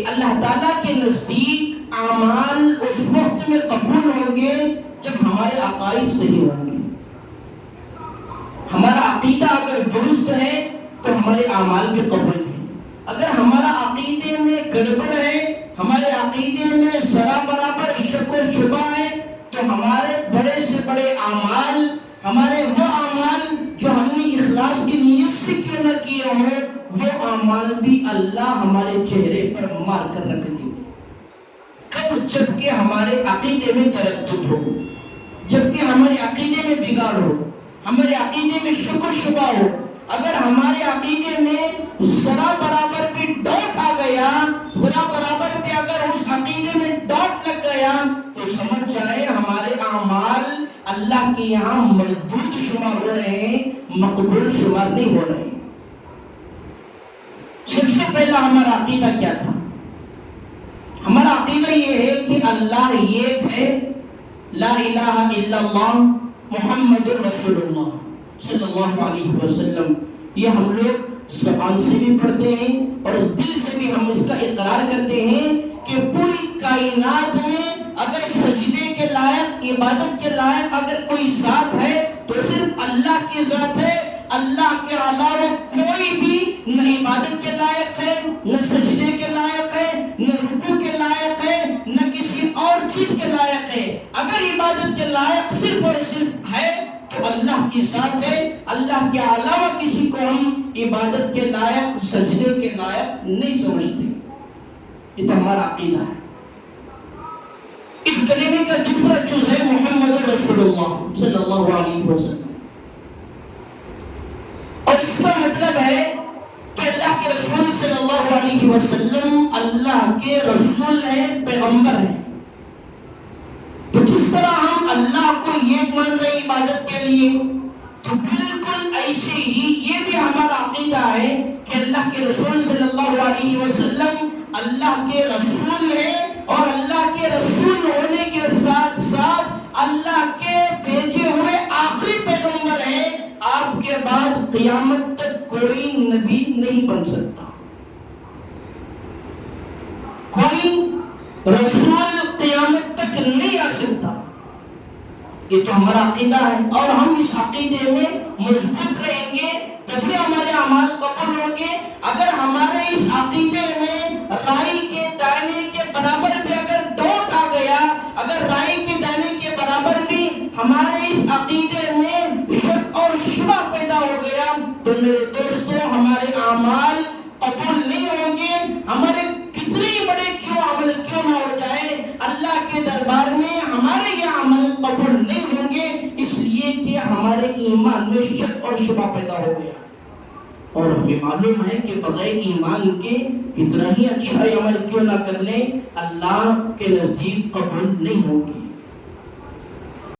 اللہ تعالیٰ کے نزدیک اعمال اس وقت میں قبول ہوں گے جب ہمارے عقائد صحیح ہوں گے. ہمارا عقیدہ اگر درست ہے تو ہمارے اعمال بھی قبول ہیں. اگر ہمارا عقیدے میں گڑبڑ ہے، ہمارے عقیدے میں ذرا برابر شک و شبہ ہے، تو ہمارے بڑے سے بڑے اعمال، ہمارے وہ اعمال جو ہم نے اخلاص کی نیت سے کیوں نہ کیے ہوں، وہ اعمال بھی اللہ ہمارے چہرے پر مار کر رکھ دیں گے. کب؟ جبکہ ہمارے عقیدے میں تردد ہو، جبکہ ہمارے عقیدے میں بگاڑ ہو، ہمارے عقیدے میں شک و شبہ ہو. اگر ہمارے عقیدے میں ذرا برابر بھی ڈاؤٹ آ گیا، ذرا برابر بھی اگر اس عقیدے میں ڈاؤٹ لگ گیا، تو سمجھ جائیں ہمارے اعمال اللہ کے یہاں مردود شمار ہو رہے ہیں، مقبول شمار نہیں ہو رہے ہیں. سب سے پہلا ہمارا عقیدہ کیا تھا؟ ہمارا عقیدہ یہ ہے کہ اللہ ایک ہے، لا الہ الا اللہ محمد رسول اللہ صلی اللہ علیہ وسلم. یہ ہم لوگ زبان سے بھی پڑھتے ہیں اور دل سے بھی ہم اس کا اقرار کرتے ہیں کہ پوری کائنات میں اگر سجدے کے لائق، عبادت کے لائق اگر کوئی ذات ہے تو صرف اللہ کی ذات ہے. اللہ کے علاوہ کوئی بھی نہ عبادت کے لائق ہے، نہ سجدے کے لائق ہے، نہ رکوع کے لائق ہے، نہ کسی اور چیز کے لائق ہے. اگر عبادت کے لائق صرف اور صرف ہے تو اللہ کی ذات ہے. اللہ کے علاوہ کسی کو ہم عبادت کے لائق، سجدے کے لائق نہیں سمجھتے. یہ تو ہمارا عقیدہ ہے. اس کلمے کا دوسرا جز ہے محمد رسول اللہ صلی اللہ علیہ وسلم، اور اس کا مطلب ہے کہ اللہ کے رسول صلی اللہ علیہ وسلم اللہ کے رسول ہیں، پیغمبر ہیں. تو جس طرح ہم اللہ کو ایک مان رہے ہیں عبادت کے لیے، تو بالکل ایسے ہی یہ بھی ہمارا عقیدہ ہے کہ اللہ کے رسول صلی اللہ علیہ وسلم اللہ کے رسول ہیں، اور اللہ کے رسول ہونے کے ساتھ ساتھ اللہ کے بھیجے ہوئے آخری پیغمبر ہیں. آپ کے بعد قیامت تک کوئی نبی نہیں بن سکتا، کوئی رسول قیامت تک نہیں آ سکتا. یہ تو ہمارا عقیدہ ہے، اور ہم اس عقیدے میں مضبوط رہیں گے تبھی ہمارے اعمال قبول ہوں گے. اگر ہمارے اس عقیدے میں رائی کے دانے کے برابر بھی اگر ڈاؤٹ آ گیا، اگر رائی کے دانے کے برابر بھی ہمارے اس عقیدے میں شک اور شبہ پیدا ہو گیا، تو میرے دوستو ہمارے اعمال قبول نہیں ہوں گے. ہمارے کتنے بڑے عمل کیوں نہ ہو جائے، اللہ کے دربار میں ہمارے یہ عمل قبول نہیں ہوں گے، اس لیے کہ ہمارے ایمان میں شک اور شبہ پیدا ہو گیا. اور ہمیں معلوم ہے کہ بغیر ایمان کے کتنا ہی اچھا عمل کیوں نہ کر لیں، اللہ کے نزدیک قبول نہیں ہوگی.